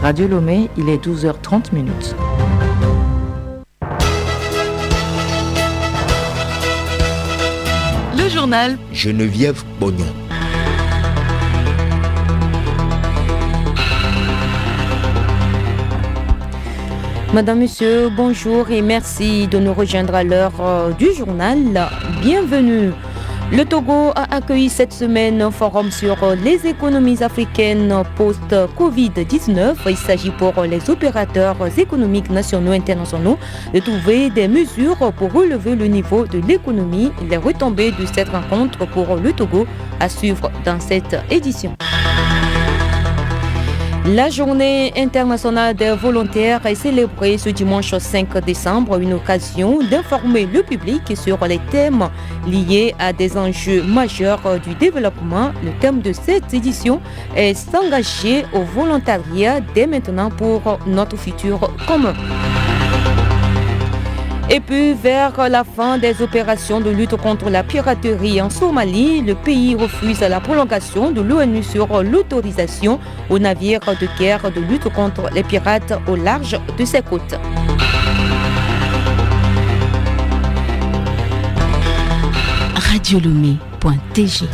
Radio Lomé, il est 12h30. Le journal Geneviève Bognon. Madame, Monsieur, bonjour et merci de nous rejoindre à l'heure du journal. Bienvenue. Le Togo a accueilli cette semaine un forum sur les économies africaines post-Covid-19. Il s'agit pour les opérateurs économiques nationaux et internationaux de trouver des mesures pour relever le niveau de l'économie. Les retombées de cette rencontre pour le Togo à suivre dans cette édition. La journée internationale des volontaires est célébrée ce dimanche 5 décembre, une occasion d'informer le public sur les thèmes liés à des enjeux majeurs du développement. Le thème de cette édition est s'engager au volontariat dès maintenant pour notre futur commun. Et puis, vers la fin des opérations de lutte contre la piraterie en Somalie, le pays refuse la prolongation de l'ONU sur l'autorisation aux navires de guerre de lutte contre les pirates au large de ses côtes. radiolomé.tg.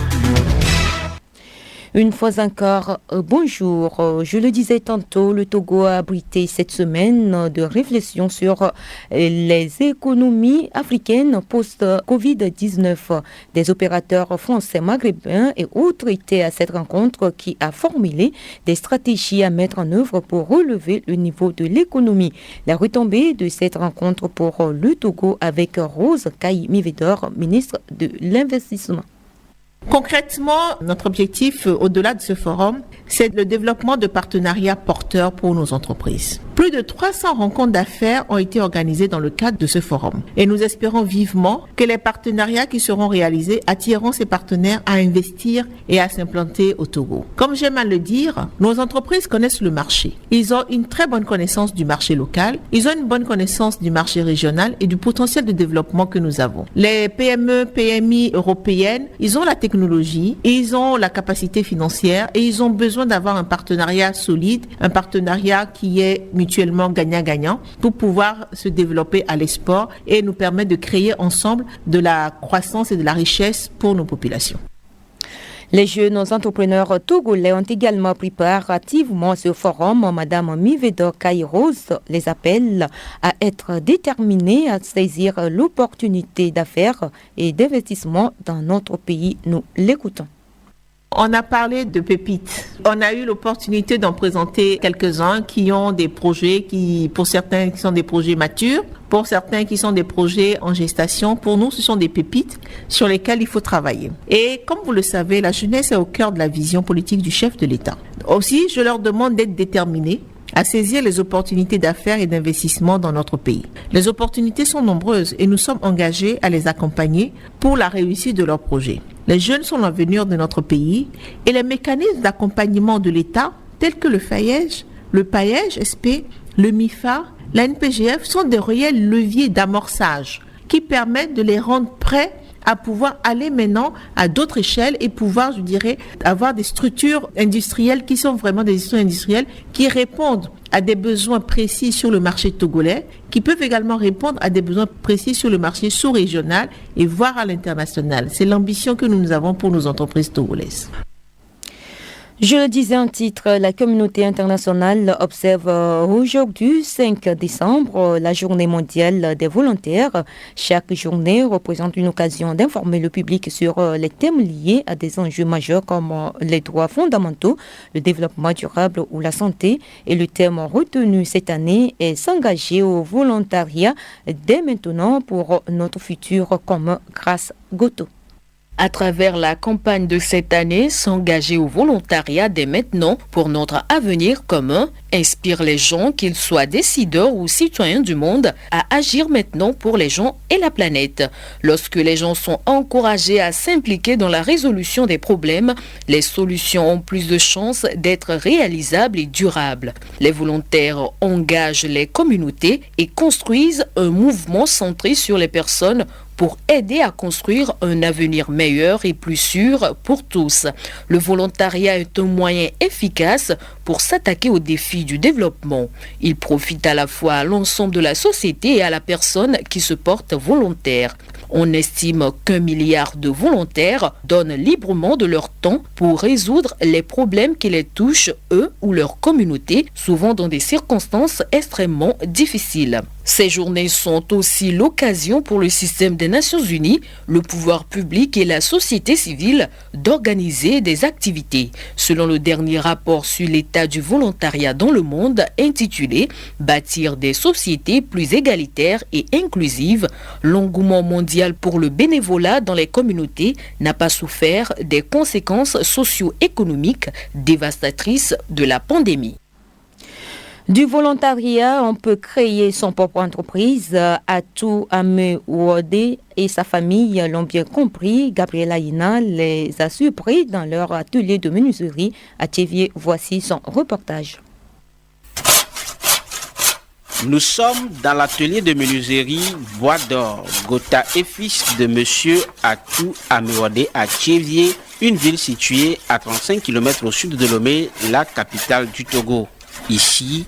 Une fois encore, bonjour. Je le disais tantôt, le Togo a abrité cette semaine de réflexion sur les économies africaines post-Covid-19. Des opérateurs français, maghrébins et autres étaient à cette rencontre qui a formulé des stratégies à mettre en œuvre pour relever le niveau de l'économie. La retombée de cette rencontre pour le Togo avec Rose Kaï-Mivedor, ministre de l'Investissement. Concrètement, notre objectif au-delà de ce forum, c'est le développement de partenariats porteurs pour nos entreprises. Plus de 300 rencontres d'affaires ont été organisées dans le cadre de ce forum. Et nous espérons vivement que les partenariats qui seront réalisés attireront ces partenaires à investir et à s'implanter au Togo. Comme j'aime à le dire, nos entreprises connaissent le marché. Ils ont une très bonne connaissance du marché local, ils ont une bonne connaissance du marché régional et du potentiel de développement que nous avons. Les PME, PMI européennes, ils ont la technologie, ils ont la capacité financière et ils ont besoin d'avoir un partenariat solide, un partenariat qui est mutuellement gagnant-gagnant pour pouvoir se développer à l'export et nous permettre de créer ensemble de la croissance et de la richesse pour nos populations. Les jeunes entrepreneurs togolais ont également pris part activement à ce forum. Madame Mivedor Kairos les appelle à être déterminés à saisir l'opportunité d'affaires et d'investissement dans notre pays. Nous l'écoutons. On a parlé de pépites. On a eu l'opportunité d'en présenter quelques-uns qui ont des projets pour certains qui sont des projets matures, pour certains qui sont des projets en gestation. Pour nous, ce sont des pépites sur lesquelles il faut travailler. Et comme vous le savez, la jeunesse est au cœur de la vision politique du chef de l'État. Aussi, je leur demande d'être déterminés à saisir les opportunités d'affaires et d'investissement dans notre pays. Les opportunités sont nombreuses et nous sommes engagés à les accompagner pour la réussite de leurs projets. Les jeunes sont l'avenir de notre pays et les mécanismes d'accompagnement de l'État tels que le FAEJ, le PAEJ SP, le MIFA, la NPGF sont des réels leviers d'amorçage qui permettent de les rendre prêts à pouvoir aller maintenant à d'autres échelles et pouvoir, avoir des structures industrielles qui sont vraiment des structures industrielles qui répondent à des besoins précis sur le marché togolais, qui peuvent également répondre à des besoins précis sur le marché sous-régional et voire à l'international. C'est l'ambition que nous avons pour nos entreprises togolaises. Je le disais en titre, la communauté internationale observe aujourd'hui, 5 décembre, la journée mondiale des volontaires. Chaque journée représente une occasion d'informer le public sur les thèmes liés à des enjeux majeurs comme les droits fondamentaux, le développement durable ou la santé. Et le thème retenu cette année est s'engager au volontariat dès maintenant pour notre futur commun grâce Goto. À travers la campagne de cette année, s'engager au volontariat dès maintenant pour notre avenir commun inspire les gens, qu'ils soient décideurs ou citoyens du monde, à agir maintenant pour les gens et la planète. Lorsque les gens sont encouragés à s'impliquer dans la résolution des problèmes, les solutions ont plus de chances d'être réalisables et durables. Les volontaires engagent les communautés et construisent un mouvement centré sur les personnes pour aider à construire un avenir meilleur et plus sûr pour tous. Le volontariat est un moyen efficace pour s'attaquer aux défis du développement. Il profite à la fois à l'ensemble de la société et à la personne qui se porte volontaire. On estime qu'1 milliard de volontaires donnent librement de leur temps pour résoudre les problèmes qui les touchent, eux ou leur communauté, souvent dans des circonstances extrêmement difficiles. Ces journées sont aussi l'occasion pour le système des Nations Unies, le pouvoir public et la société civile d'organiser des activités. Selon le dernier rapport sur l'état du volontariat dans le monde intitulé « Bâtir des sociétés plus égalitaires et inclusives », l'engouement mondial pour le bénévolat dans les communautés n'a pas souffert des conséquences socio-économiques dévastatrices de la pandémie. Du volontariat, on peut créer son propre entreprise. Atou Amewode et sa famille l'ont bien compris. Gabriela Ina les a surpris dans leur atelier de menuiserie à Thiévier. Voici son reportage. Nous sommes dans l'atelier de menuiserie Bois d'Or, Gotha et fils de monsieur Atou Amewode à Thiévier, une ville située à 35 km au sud de Lomé, la capitale du Togo. Ici,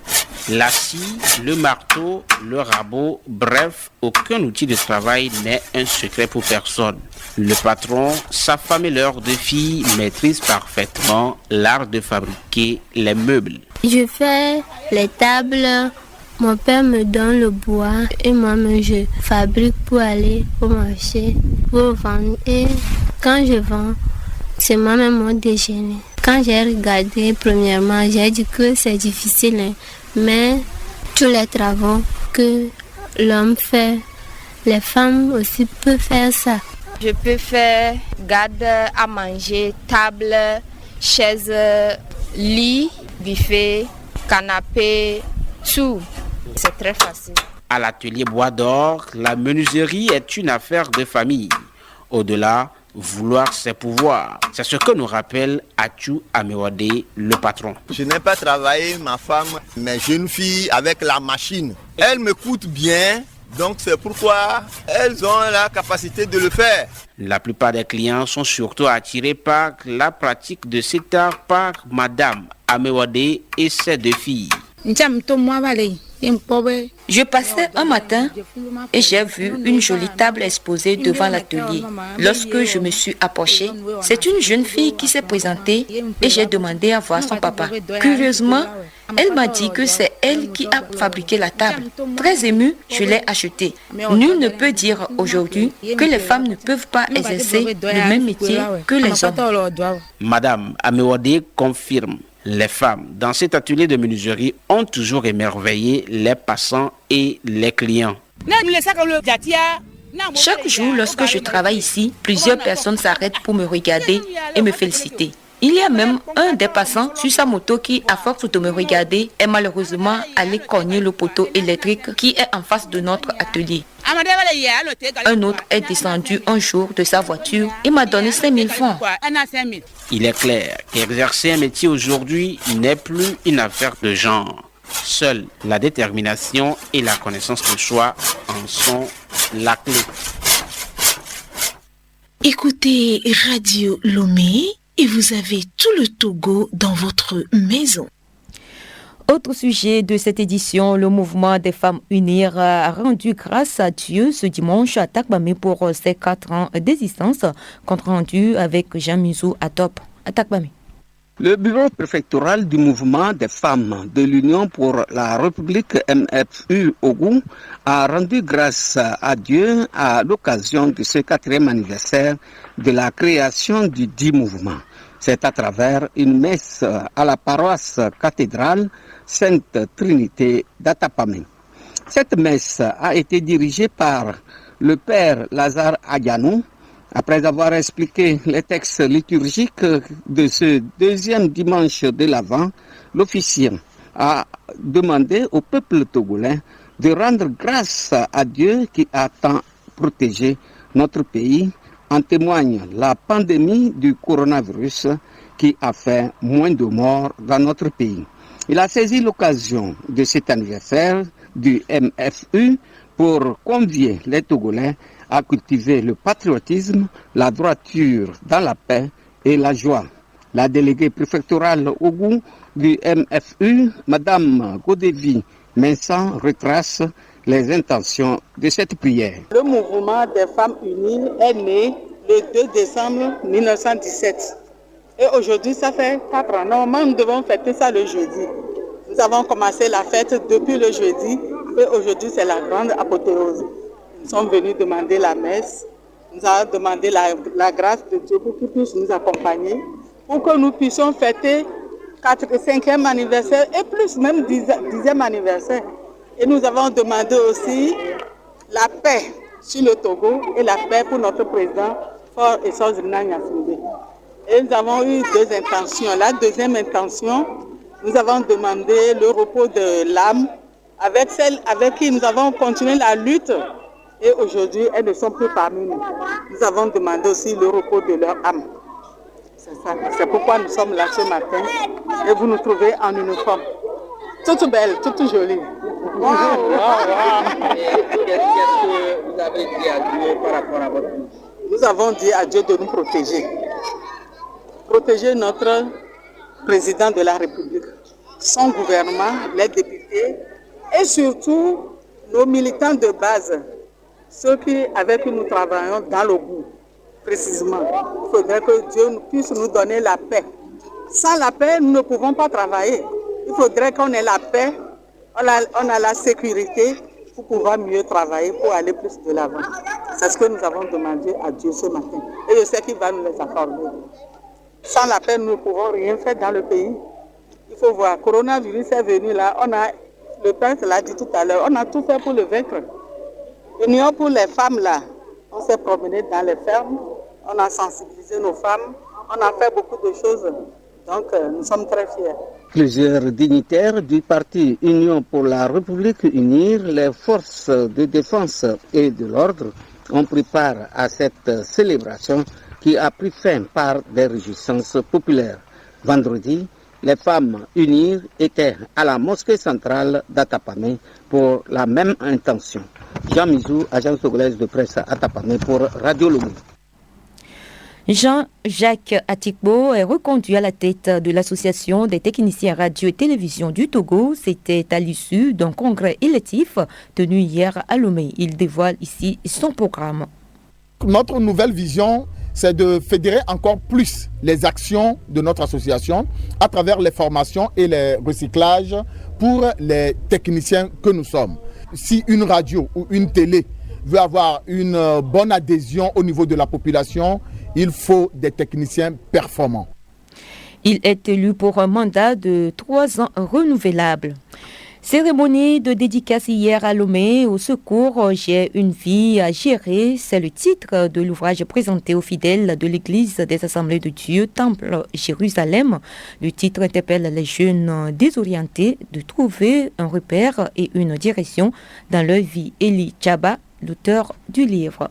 la scie, le marteau, le rabot, bref, aucun outil de travail n'est un secret pour personne. Le patron, sa femme et leurs 2 filles maîtrisent parfaitement l'art de fabriquer les meubles. Je fais les tables, mon père me donne le bois et moi-même je fabrique pour aller au marché, pour vendre. Et quand je vends, c'est moi-même mon déjeuner. Quand j'ai regardé, premièrement, j'ai dit que c'est difficile, hein, mais tous les travaux que l'homme fait, les femmes aussi peuvent faire ça. Je peux faire garde à manger, table, chaise, lit, buffet, canapé, tout. C'est très facile. À l'atelier Bois d'Or, la menuiserie est une affaire de famille. Au-delà, vouloir c'est pouvoir. C'est ce que nous rappelle Atou Amewode, le patron. Je n'ai pas travaillé, ma femme, mes jeunes filles, avec la machine. Elles me coûtent bien, donc c'est pourquoi elles ont la capacité de le faire. La plupart des clients sont surtout attirés par la pratique de cet art par Madame Amewode et ses 2 filles. Je passais un matin et j'ai vu une jolie table exposée devant l'atelier. Lorsque je me suis approchée, c'est une jeune fille qui s'est présentée et j'ai demandé à voir son papa. Curieusement, elle m'a dit que c'est elle qui a fabriqué la table. Très émue, je l'ai achetée. Nul ne peut dire aujourd'hui que les femmes ne peuvent pas exercer le même métier que les hommes. Madame Amewode confirme. Les femmes dans cet atelier de menuiserie ont toujours émerveillé les passants et les clients. Chaque jour, lorsque je travaille ici, plusieurs personnes s'arrêtent pour me regarder et me féliciter. Il y a même un des passants sur sa moto qui, à force de me regarder, est malheureusement allé cogner le poteau électrique qui est en face de notre atelier. Un autre est descendu un jour de sa voiture et m'a donné 5 000 francs. Il est clair qu'exercer un métier aujourd'hui n'est plus une affaire de genre. Seule la détermination et la connaissance de soi en sont la clé. Écoutez Radio Lomé et vous avez tout le Togo dans votre maison. Autre sujet de cette édition, le mouvement des femmes unir a rendu grâce à Dieu ce dimanche à Takbamé pour ses 4 ans d'existence, compte rendu avec Jean Muzou à Top. À Takbamé. Le bureau préfectoral du mouvement des femmes de l'Union pour la République MFU Ogou a rendu grâce à Dieu à l'occasion de ce 4e anniversaire de la création du dit mouvement. C'est à travers une messe à la paroisse cathédrale Sainte Trinité d'Atapamé. Cette messe a été dirigée par le père Lazare Adianou. Après avoir expliqué les textes liturgiques de ce 2e dimanche de l'Avent, l'officier a demandé au peuple togolais de rendre grâce à Dieu qui a tant protégé notre pays. En témoigne la pandémie du coronavirus qui a fait moins de morts dans notre pays. Il a saisi l'occasion de cet anniversaire du MFU pour convier les Togolais à cultiver le patriotisme, la droiture dans la paix et la joie. La déléguée préfectorale Ogou du MFU, Madame Godevi Mensan, retrace les intentions de cette prière. Le mouvement des femmes unies est né le 2 décembre 1917. Et aujourd'hui, ça fait 4 ans. Normalement, nous devons fêter ça le jeudi. Nous avons commencé la fête depuis le jeudi. Et aujourd'hui, c'est la grande apothéose. Nous sommes venus demander la messe. Nous avons demandé la grâce de Dieu pour qu'il puisse nous accompagner, pour que nous puissions fêter 5e anniversaire et plus, même 10e anniversaire. Et nous avons demandé aussi la paix sur le Togo et la paix pour notre président, Faure Essor-Zimna Gnassingbé. Et nous avons eu 2 intentions. La deuxième intention, nous avons demandé le repos de l'âme avec celles avec qui nous avons continué la lutte. Et aujourd'hui, elles ne sont plus parmi nous. Nous avons demandé aussi le repos de leur âme. C'est ça. C'est pourquoi nous sommes là ce matin. Et vous nous trouvez en uniforme. Toute belle, toute jolie. Wow. Qu'est-ce que vous avez dit à Dieu par rapport à votre vie? Nous avons dit à Dieu de nous protéger. Protéger notre président de la République, son gouvernement, les députés et surtout nos militants de base, ceux avec qui nous travaillons dans le goût, précisément. Il faudrait que Dieu puisse nous donner la paix. Sans la paix, nous ne pouvons pas travailler. Il faudrait qu'on ait la paix, on a la sécurité pour pouvoir mieux travailler, pour aller plus de l'avant. C'est ce que nous avons demandé à Dieu ce matin. Et je sais qu'il va nous les accorder. Sans la paix, nous ne pouvons rien faire dans le pays. Il faut voir, le coronavirus est venu là, le prince l'a dit tout à l'heure, on a tout fait pour le vaincre. L'Union pour les femmes là, on s'est promené dans les fermes, on a sensibilisé nos femmes, on a fait beaucoup de choses. Donc nous sommes très fiers. Plusieurs dignitaires du parti Union pour la République Unir, les forces de défense et de l'ordre ont pris part à cette célébration qui a pris fin par des réjouissances populaires. Vendredi, les femmes Unir étaient à la mosquée centrale d'Atapamé pour la même intention. Jean Mizou, agence togolaise de presse à Atapamé pour Radio Lomé. Jean-Jacques Atikbo est reconduit à la tête de l'Association des techniciens radio et télévision du Togo. C'était à l'issue d'un congrès électif tenu hier à Lomé. Il dévoile ici son programme. Notre nouvelle vision, c'est de fédérer encore plus les actions de notre association à travers les formations et les recyclages pour les techniciens que nous sommes. Si une radio ou une télé veut avoir une bonne adhésion au niveau de la population, il faut des techniciens performants. Il est élu pour un mandat de 3 ans renouvelable. Cérémonie de dédicace hier à Lomé, au secours, j'ai une vie à gérer. C'est le titre de l'ouvrage présenté aux fidèles de l'Église des Assemblées de Dieu, Temple Jérusalem. Le titre interpelle les jeunes désorientés de trouver un repère et une direction dans leur vie. Eli Chaba, l'auteur du livre.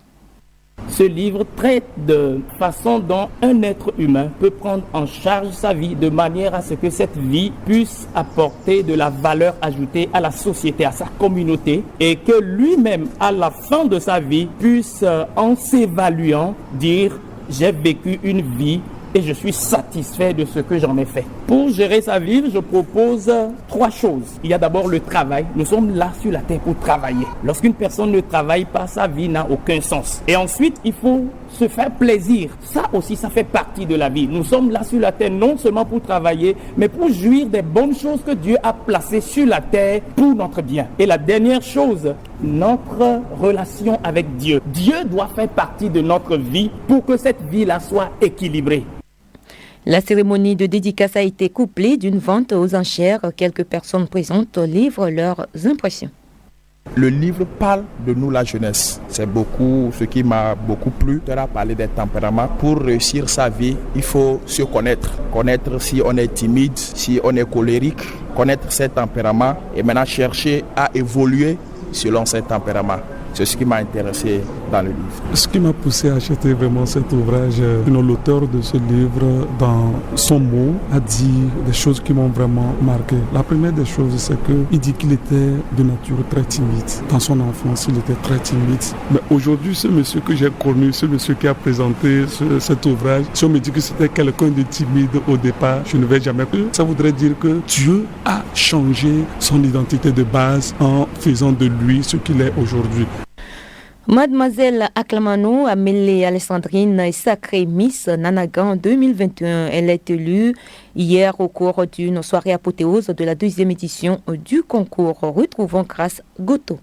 Ce livre traite de façon dont un être humain peut prendre en charge sa vie de manière à ce que cette vie puisse apporter de la valeur ajoutée à la société, à sa communauté, et que lui-même, à la fin de sa vie, puisse, en s'évaluant, dire « j'ai vécu une vie et je suis satisfait de ce que j'en ai fait ». Pour gérer sa vie, je propose 3 choses. Il y a d'abord le travail. Nous sommes là sur la terre pour travailler. Lorsqu'une personne ne travaille pas, sa vie n'a aucun sens. Et ensuite, il faut se faire plaisir. Ça aussi, ça fait partie de la vie. Nous sommes là sur la terre non seulement pour travailler, mais pour jouir des bonnes choses que Dieu a placées sur la terre pour notre bien. Et la dernière chose, notre relation avec Dieu. Dieu doit faire partie de notre vie pour que cette vie-là soit équilibrée. La cérémonie de dédicace a été couplée d'une vente aux enchères. Quelques personnes présentes livrent leurs impressions. Le livre parle de nous, la jeunesse. C'est ce qui m'a beaucoup plu. On a parlé des tempéraments. Pour réussir sa vie, il faut se connaître. Connaître si on est timide, si on est colérique, connaître ses tempéraments et maintenant chercher à évoluer selon ses tempéraments. C'est ce qui m'a intéressé dans le livre. Ce qui m'a poussé à acheter vraiment cet ouvrage, l'auteur de ce livre, dans son mot, a dit des choses qui m'ont vraiment marqué. La première des choses, c'est qu'il dit qu'il était de nature très timide. Dans son enfance, il était très timide. Mais aujourd'hui, ce monsieur que j'ai connu, ce monsieur qui a présenté cet ouvrage, si on me dit que c'était quelqu'un de timide au départ, je ne vais jamais. Ça voudrait dire que Dieu a changé son identité de base en faisant de lui ce qu'il est aujourd'hui. Mademoiselle Aklamano Amélie Alessandrine est sacrée Miss Nanagan 2021. Elle est élue hier au cours d'une soirée apothéose de la 2e édition du concours. Retrouvons Grâce Goto.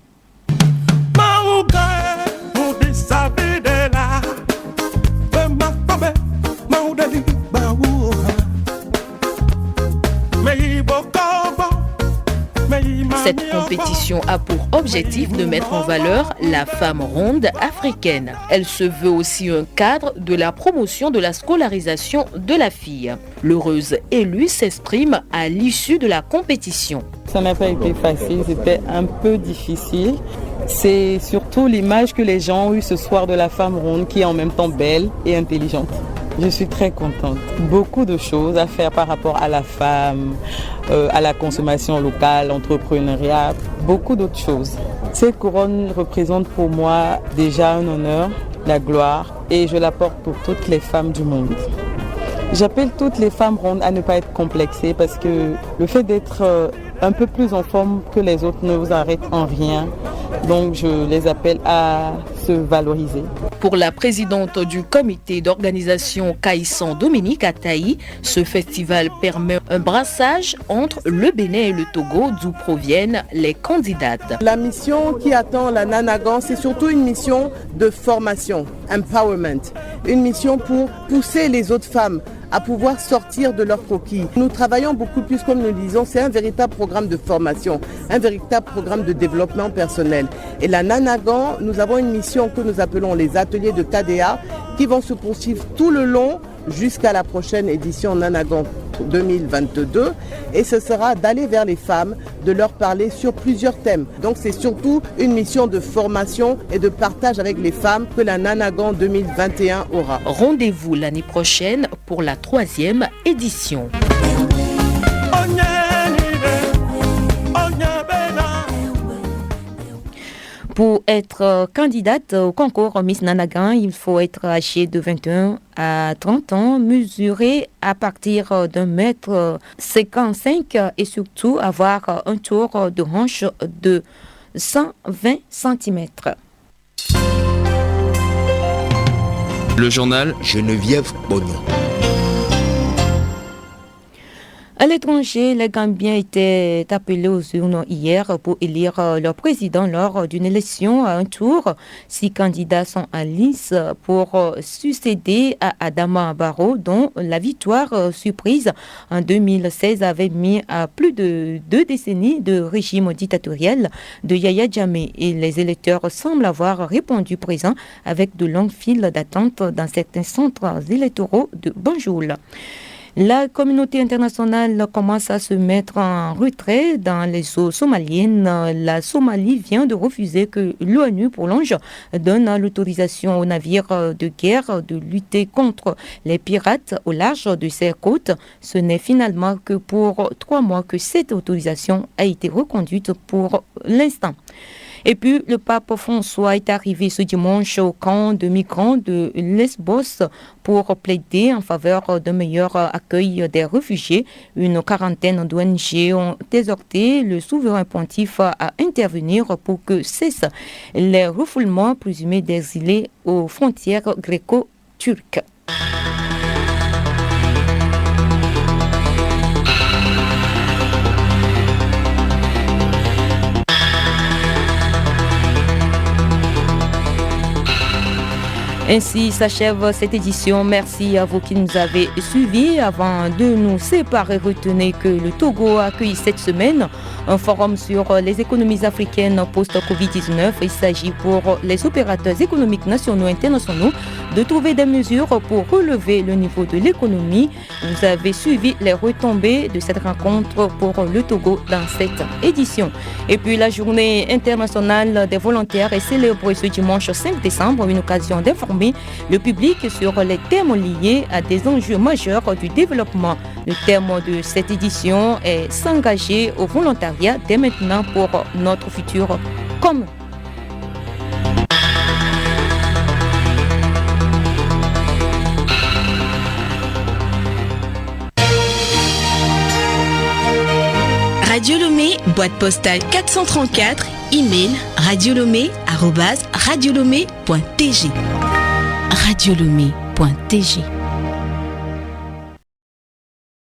Cette compétition a pour objectif de mettre en valeur la femme ronde africaine. Elle se veut aussi un cadre de la promotion de la scolarisation de la fille. L'heureuse élue s'exprime à l'issue de la compétition. Ça n'a pas été facile, c'était un peu difficile. C'est surtout l'image que les gens ont eue ce soir de la femme ronde qui est en même temps belle et intelligente. Je suis très contente. Beaucoup de choses à faire par rapport à la femme, à la consommation locale, l'entrepreneuriat, beaucoup d'autres choses. Cette couronne représente pour moi déjà un honneur, la gloire, et je la porte pour toutes les femmes du monde. J'appelle toutes les femmes rondes à ne pas être complexées parce que le fait d'être un peu plus en forme que les autres ne vous arrête en rien. Donc je les appelle à se valoriser. Pour la présidente du comité d'organisation Kaïsan Dominique Ataï, ce festival permet un brassage entre le Bénin et le Togo d'où proviennent les candidates. La mission qui attend la Nanagan, c'est surtout une mission de formation, empowerment, une mission pour pousser les autres femmes à pouvoir sortir de leur coquille. Nous travaillons beaucoup plus, comme nous le disons, c'est un véritable programme de formation, un véritable programme de développement personnel. Et la Nanagan, nous avons une mission que nous appelons les ateliers de KDA qui vont se poursuivre tout le long jusqu'à la prochaine édition Nanagan 2022 et ce sera d'aller vers les femmes, de leur parler sur plusieurs thèmes. Donc c'est surtout une mission de formation et de partage avec les femmes que la Nanagan 2021 aura. Rendez-vous l'année prochaine pour la 3e édition. Pour être candidate au concours Miss Nanagan, il faut être âgé de 21 à 30 ans, mesuré à partir d'1m55 et surtout avoir un tour de hanche de 120 cm. Le journal Geneviève Bognon. À l'étranger, les Gambiens étaient appelés aux urnes hier pour élire leur président lors d'une élection à un tour. 6 candidats sont en lice pour succéder à Adama Barrow, dont la victoire surprise en 2016 avait mis à plus de 2 décennies de régime dictatorial de Yahya Jammeh. Et les électeurs semblent avoir répondu présent avec de longues files d'attente dans certains centres électoraux de Banjul. La communauté internationale commence à se mettre en retrait dans les eaux somaliennes. La Somalie vient de refuser que l'ONU prolonge donne l'autorisation aux navires de guerre de lutter contre les pirates au large de ses côtes. Ce n'est finalement que pour 3 mois que cette autorisation a été reconduite pour l'instant. Et puis, le pape François est arrivé ce dimanche au camp de migrants de Lesbos pour plaider en faveur d'un meilleur accueil des réfugiés. Une quarantaine d'ONG ont exhorté le souverain pontife à intervenir pour que cessent les refoulements présumés d'exilés aux frontières gréco-turques. Ainsi s'achève cette édition. Merci à vous qui nous avez suivis. Avant de nous séparer, retenez que le Togo a accueilli cette semaine un forum sur les économies africaines post-Covid-19. Il s'agit pour les opérateurs économiques nationaux et internationaux de trouver des mesures pour relever le niveau de l'économie. Vous avez suivi les retombées de cette rencontre pour le Togo dans cette édition. Et puis la journée internationale des volontaires est célébrée ce dimanche 5 décembre, une occasion d'informer le public sur les thèmes liés à des enjeux majeurs du développement. Le thème de cette édition est s'engager au volontariat dès maintenant pour notre futur commun. Radio Lomé, boîte postale 434, email radiolomé@radiolomé.tg. radiolomé.tg